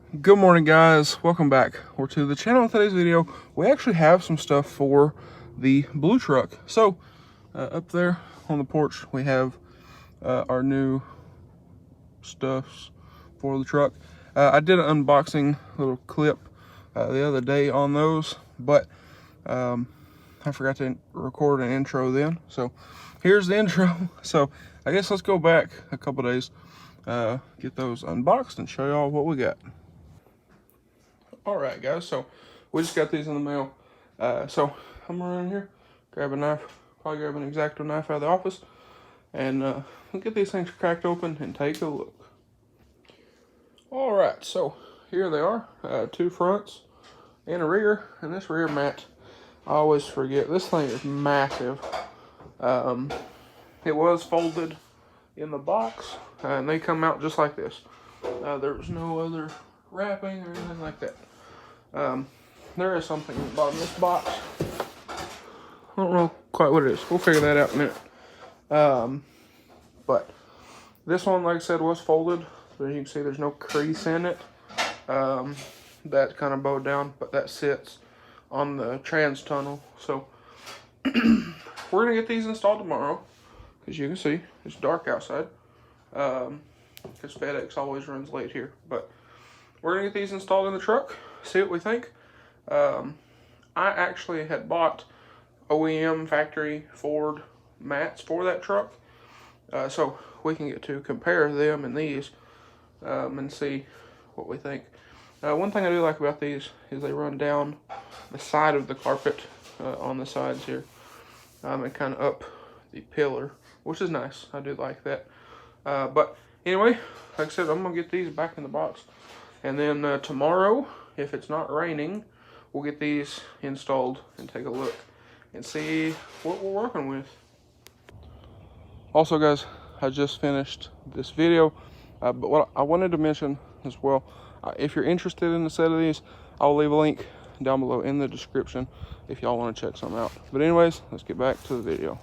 Good morning, guys. Welcome back to the channel. In today's video, we actually have some stuff for the blue truck. So up there on the porch, we have our new stuffs for the truck. I did an unboxing little clip the other day on those, but I forgot to record an intro then. So here's the intro. So I guess let's go back a couple days, get those unboxed and show y'all what we got. All right, guys, so we just got these in the mail. So I'm gonna run in here, grab a knife, probably grab an X-Acto knife out of the office, and we'll get these things cracked open and take a look. All right, so here they are, two fronts and a rear, and this rear mat, I always forget, this thing is massive. It was folded in the box, and they come out just like this. There was no other wrapping or anything like that. There is something at the bottom of this box. I don't know quite what it is. We'll figure that out in a minute. But this one, like I said, was folded. So as you can see, there's no crease in it. That kind of bowed down, but that sits on the trans tunnel. So we're gonna get these installed tomorrow. As you can see, it's dark outside. Because FedEx always runs late here. But we're gonna get these installed in the truck, see what we think. I actually had bought OEM factory Ford mats for that truck, so we can get to compare them and these and see what we think. One thing I do like about these is they run down the side of the carpet on the sides here and kind of up the pillar, which is nice. I do like that. But anyway, like I said, I'm gonna get these back in the box. And then tomorrow, if it's not raining, we'll get these installed and take a look and see what we're working with. Also, guys, I just finished this video, but what I wanted to mention as well, if you're interested in a set of these, I'll leave a link down below in the description if y'all want to check some out. But anyways, let's get back to the video.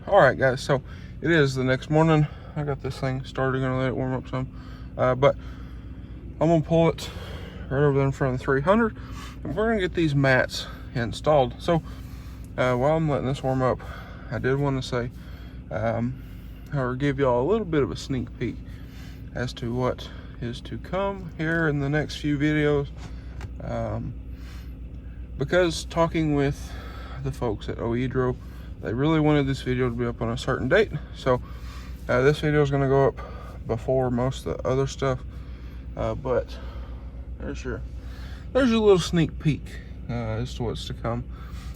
All right, guys, so it is the next morning. I got this thing started, gonna let it warm up some. But I'm gonna pull it right over there in front of the 300, and we're gonna get these mats installed. So while I'm letting this warm up, I did want to say, or give y'all a little bit of a sneak peek as to what is to come here in the next few videos. Because talking with the folks at Oedro, they really wanted this video to be up on a certain date. So this video is gonna go up before most of the other stuff, but there's your little sneak peek as to what's to come.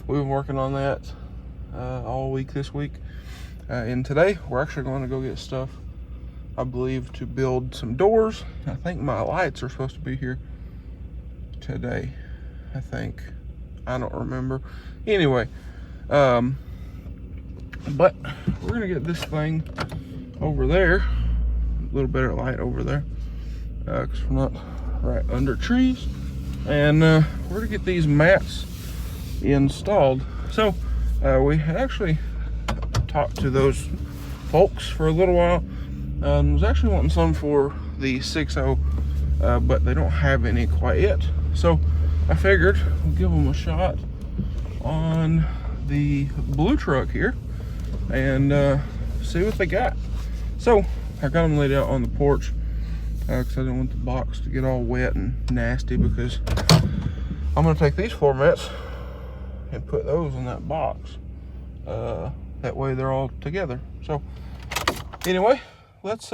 We've been working on that all week this week, and today we're actually going to go get stuff, I believe, to build some doors. I think my lights are supposed to be here today, I think. I don't remember. Anyway, but we're gonna get this thing over there, a little better light over there, because we're not right under trees, and we're gonna get these mats installed. So we had actually talked to those folks for a little while. Was actually wanting some for the 6.0, but they don't have any quite yet. So I figured we'll give them a shot on the blue truck here and see what they got. So I got them laid out on the porch because I didn't want the box to get all wet and nasty, because I'm going to take these floor mats and put those in that box. That way they're all together. So anyway, let's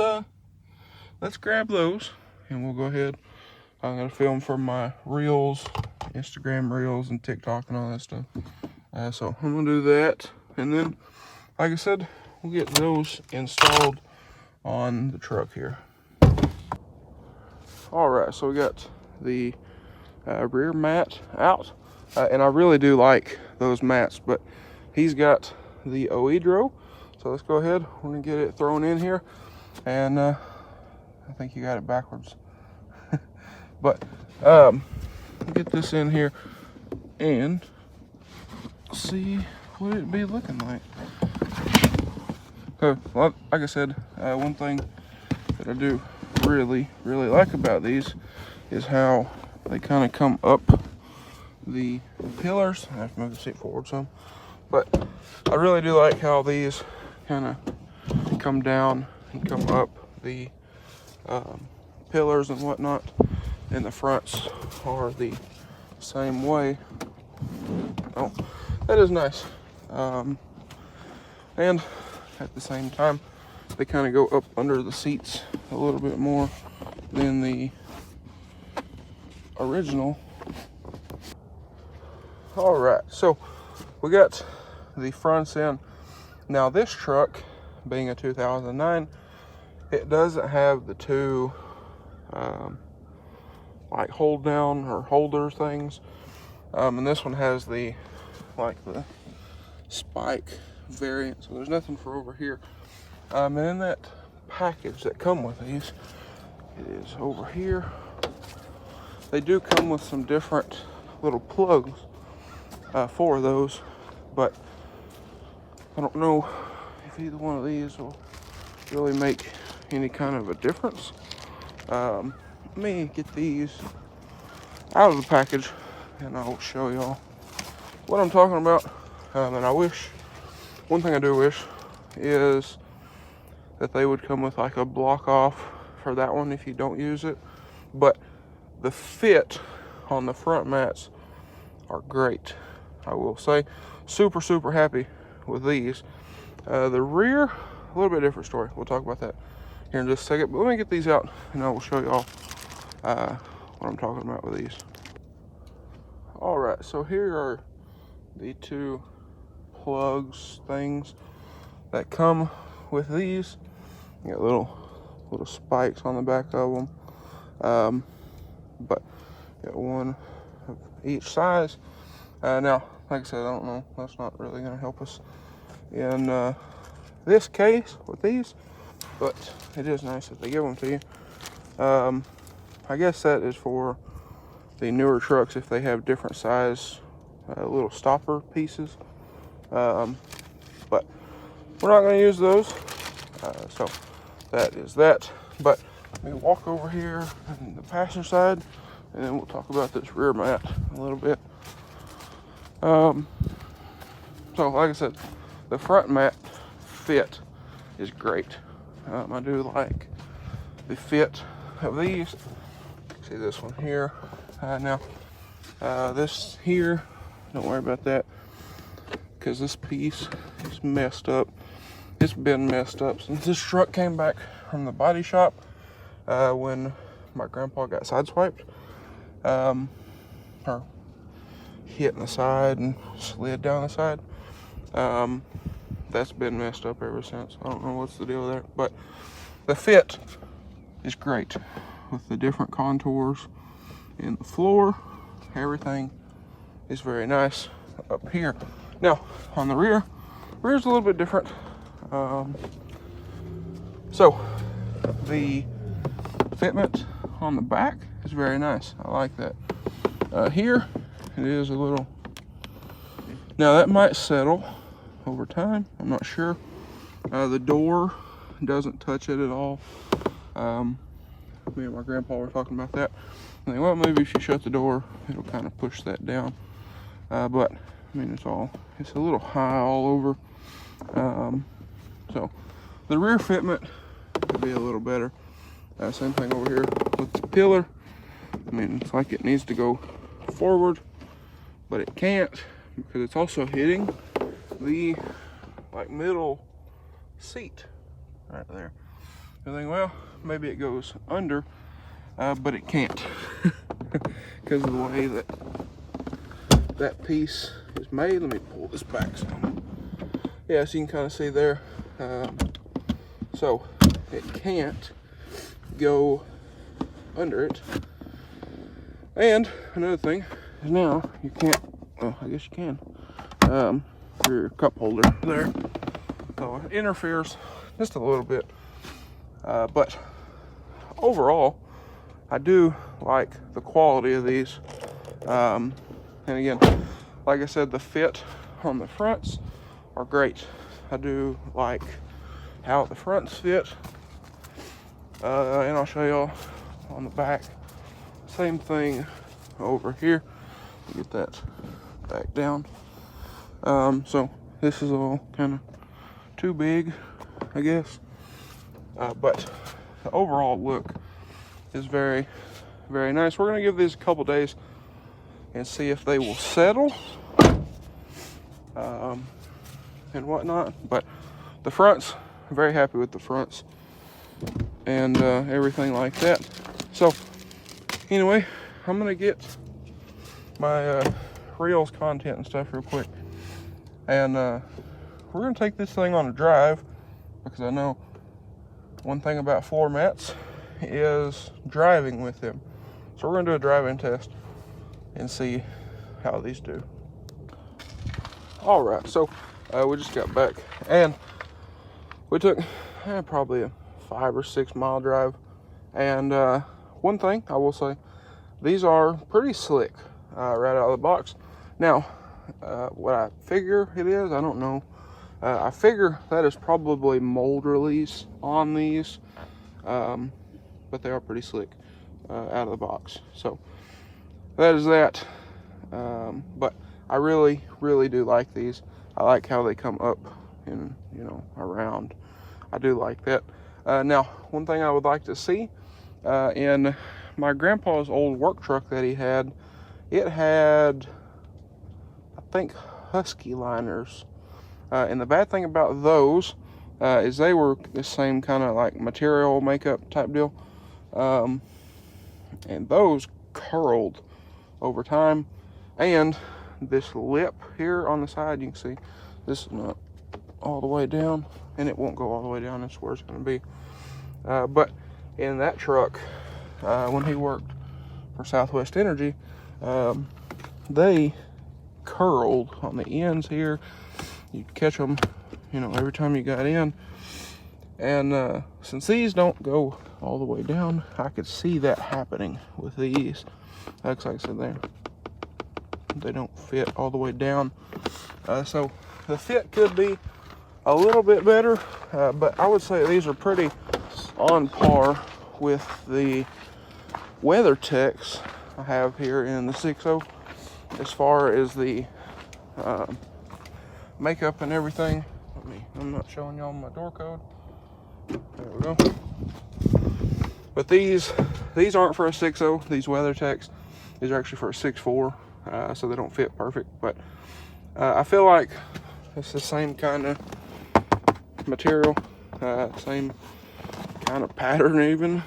grab those and we'll go ahead. I'm going to film for my reels, Instagram reels and TikTok and all that stuff. So I'm going to do that, and then, like I said, we'll get those installed on the truck here. All right, so we got the rear mat out, and I really do like those mats, but he's got the Oedro, so let's go ahead. We're gonna get it thrown in here, and I think you got it backwards. But get this in here and see what it'd be looking like. So, like I said, one thing that I do really like about these is how they kind of come up the pillars. I have to move the seat forward some, but I really do like how these kind of come down and come up the pillars and whatnot, and the fronts are the same way. Oh, that is nice. And at the same time, they kind of go up under the seats a little bit more than the original. All right, so we got the fronts in. Now this truck, being a 2009, it doesn't have the two like hold down or holder things, and this one has the spike variant, so there's nothing for over here. And in that package that come with these, it is over here. They do come with some different little plugs for those, but I don't know if either one of these will really make any kind of a difference. Let me get these out of the package and I'll show y'all what I'm talking about. And I wish, one thing I do wish is that they would come with like a block off for that one if you don't use it. But the fit on the front mats are great, I will say. Super happy with these. The rear, a little bit different story. We'll talk about that here in just a second. But let me get these out and I will show y'all what I'm talking about with these. All right, so here are the two plugs things that come with these. You got little spikes on the back of them, but you got one of each size. Now, like I said, I don't know, that's not really going to help us in this case with these, but it is nice that they give them to you. I guess that is for the newer trucks if they have different size little stopper pieces, but we're not going to use those, so that is that. But let me walk over here on the passenger side and then we'll talk about this rear mat a little bit. So like I said, the front mat fit is great. I do like the fit of these. See this one here. Now this here, don't worry about that because this piece is messed up. It's been messed up since this truck came back from the body shop when my grandpa got sideswiped, or hit in the side and slid down the side. That's been messed up ever since. I don't know what's the deal there, but the fit is great with the different contours in the floor. Everything is very nice up here. Now on the rear's a little bit different. So the fitment on the back is very nice. I like that. Here it is a little, now that might settle over time, I'm not sure. The door doesn't touch it at all. Me and my grandpa were talking about that. I think, well, maybe if you shut the door, it'll kind of push that down. But I mean, it's a little high all over. So the rear fitment could be a little better. Same thing over here with the pillar. I mean, it's like it needs to go forward, but it can't because it's also hitting the middle seat right there. I think, well, maybe it goes under, but it can't because of the way that piece is made. Let me pull this back some. Yeah, so you can kind of see there. So it can't go under it. And another thing is now you can't, well, I guess you can, for your cup holder there. So it interferes just a little bit. But overall, I do like the quality of these. And again, like I said, the fit on the fronts are great. I do like how the fronts fit. And I'll show y'all on the back. Same thing over here. Get that back down. So this is all kind of too big, I guess. But the overall look is very, very nice. We're gonna give these a couple days and see if they will settle and whatnot. But the fronts, I'm very happy with the fronts and everything like that. So anyway, I'm gonna get my reels content and stuff real quick, and we're gonna take this thing on a drive, because I know one thing about floor mats is driving with them. So we're gonna do a driving test and see how these do. All right, so we just got back, and we took probably a 5 or 6 mile drive. And one thing I will say, these are pretty slick right out of the box. Now, what I figure it is, I don't know. I figure that is probably mold release on these, but they are pretty slick out of the box. So that is that. But I really, really do like these. I like how they come up and, you know, around. I do like that. Now, one thing I would like to see, in my grandpa's old work truck that he had, it had, I think, Husky liners. And the bad thing about those is they were the same kind of like material makeup type deal. And those curled over time. And this lip here on the side, you can see this is not all the way down, and it won't go all the way down. That's where it's going to be. But in that truck, when he worked for Southwest Energy, they curled on the ends here. You'd catch them, you know, every time you got in. And since these don't go all the way down, I could see that happening with these. Like I said, they don't fit all the way down. So the fit could be a little bit better, but I would say these are pretty on par with the Weathertechs I have here in the 6.0 as far as the makeup and everything. I'm not showing y'all my door code. There we go. But these aren't for a 6.0. These Weathertechs, these are actually for a 6.4. So they don't fit perfect, but I feel like it's the same kind of material, same kind of pattern even,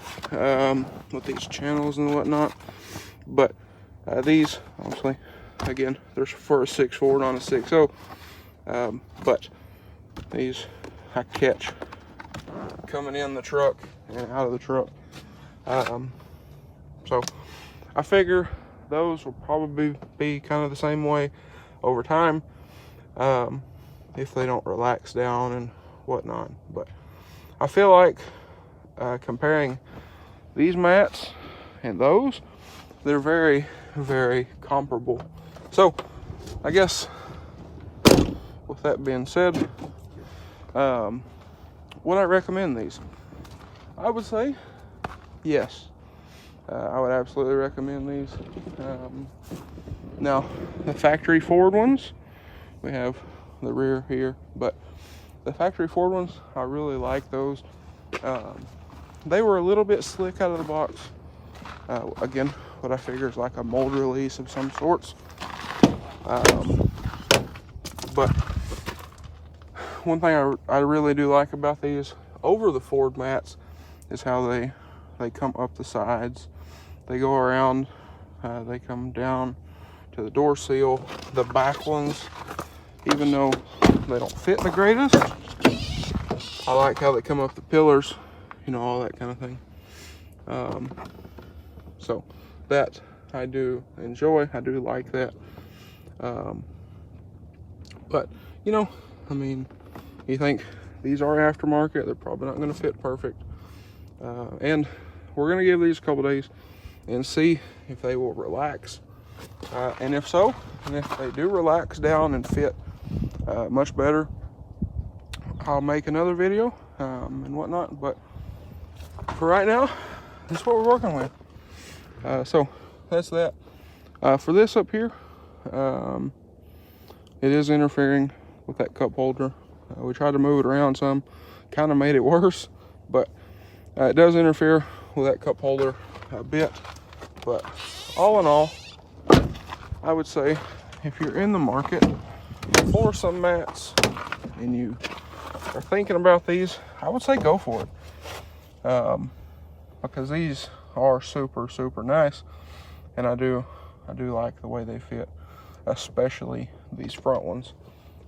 with these channels and whatnot. But these, obviously, again, they're for a 6.4, not a 6.0. But these I catch coming in the truck and out of the truck. So I figure those will probably be kind of the same way over time, if they don't relax down and whatnot. But I feel like comparing these mats and those, they're very, very comparable. So I guess with that being said, would I recommend these? I would say yes. I would absolutely recommend these. Now, the factory Ford ones, we have the rear here, but the factory Ford ones, I really like those. They were a little bit slick out of the box. Again, what I figure is like a mold release of some sorts. But one thing I really do like about these over the Ford mats is how they come up the sides. They go around, they come down to the door seal. The back ones, even though they don't fit the greatest, I like how they come up the pillars, you know, all that kind of thing. So that I do enjoy. I do like that. But, you know, I mean, you think these are aftermarket, they're probably not going to fit perfect. And we're going to give these a couple days and see if they will relax. And if so, and if they do relax down and fit much better, I'll make another video and whatnot. But for right now, that's what we're working with. So that's that. For this up here, it is interfering with that cup holder. We tried to move it around some, kind of made it worse, but it does interfere with that cup holder a bit. But all in all, I would say if you're in the market for some mats and you are thinking about these, I would say go for it, because these are super nice, and I do like the way they fit, especially these front ones.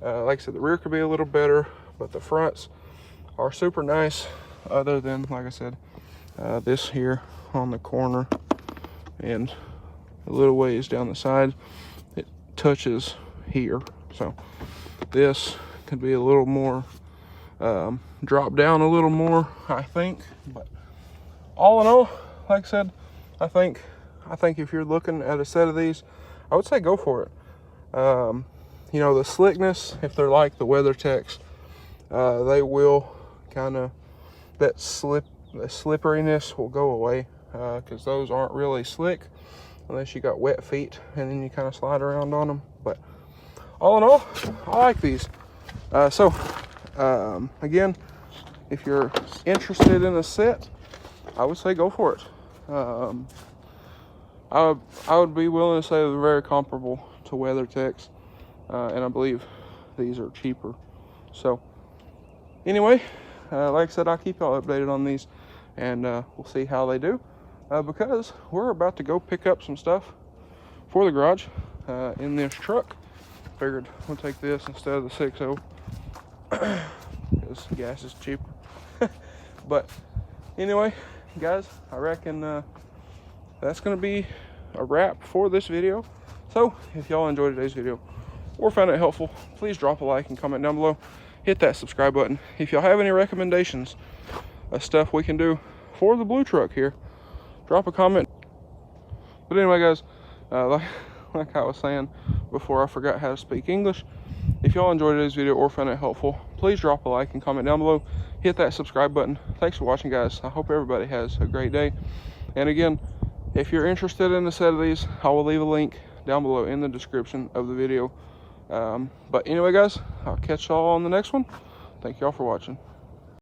Like I said, the rear could be a little better, but the fronts are super nice, other than, like I said, this here on the corner and a little ways down the side, it touches here. So this could be a little more, drop down a little more, I think. But all in all, like I said, I think if you're looking at a set of these, I would say go for it. You know, the slickness, if they're like the Weathertechs, they will kind of, the slipperiness will go away, because those aren't really slick unless you got wet feet and then you kind of slide around on them. But all in all, I like these. Again, if you're interested in a set, I would say go for it. I would be willing to say they're very comparable to WeatherTechs, and I believe these are cheaper. So anyway, like I said, I'll keep y'all updated on these, and we'll see how they do, because we're about to go pick up some stuff for the garage in this truck. Figured we'll take this instead of the 6.0 because gas is cheaper. But anyway, guys, I reckon that's gonna be a wrap for this video. So if y'all enjoyed today's video or found it helpful, please drop a like and comment down below. Hit that subscribe button. If y'all have any recommendations of stuff we can do for the blue truck here, drop a comment. But anyway, guys, like I was saying before I forgot how to speak English, if y'all enjoyed today's video or found it helpful, please drop a like and comment down below. Hit that subscribe button. Thanks for watching, guys. I hope everybody has a great day. And again, if you're interested in a set of these, I will leave a link down below in the description of the video. But anyway, guys, I'll catch y'all on the next one. Thank y'all for watching.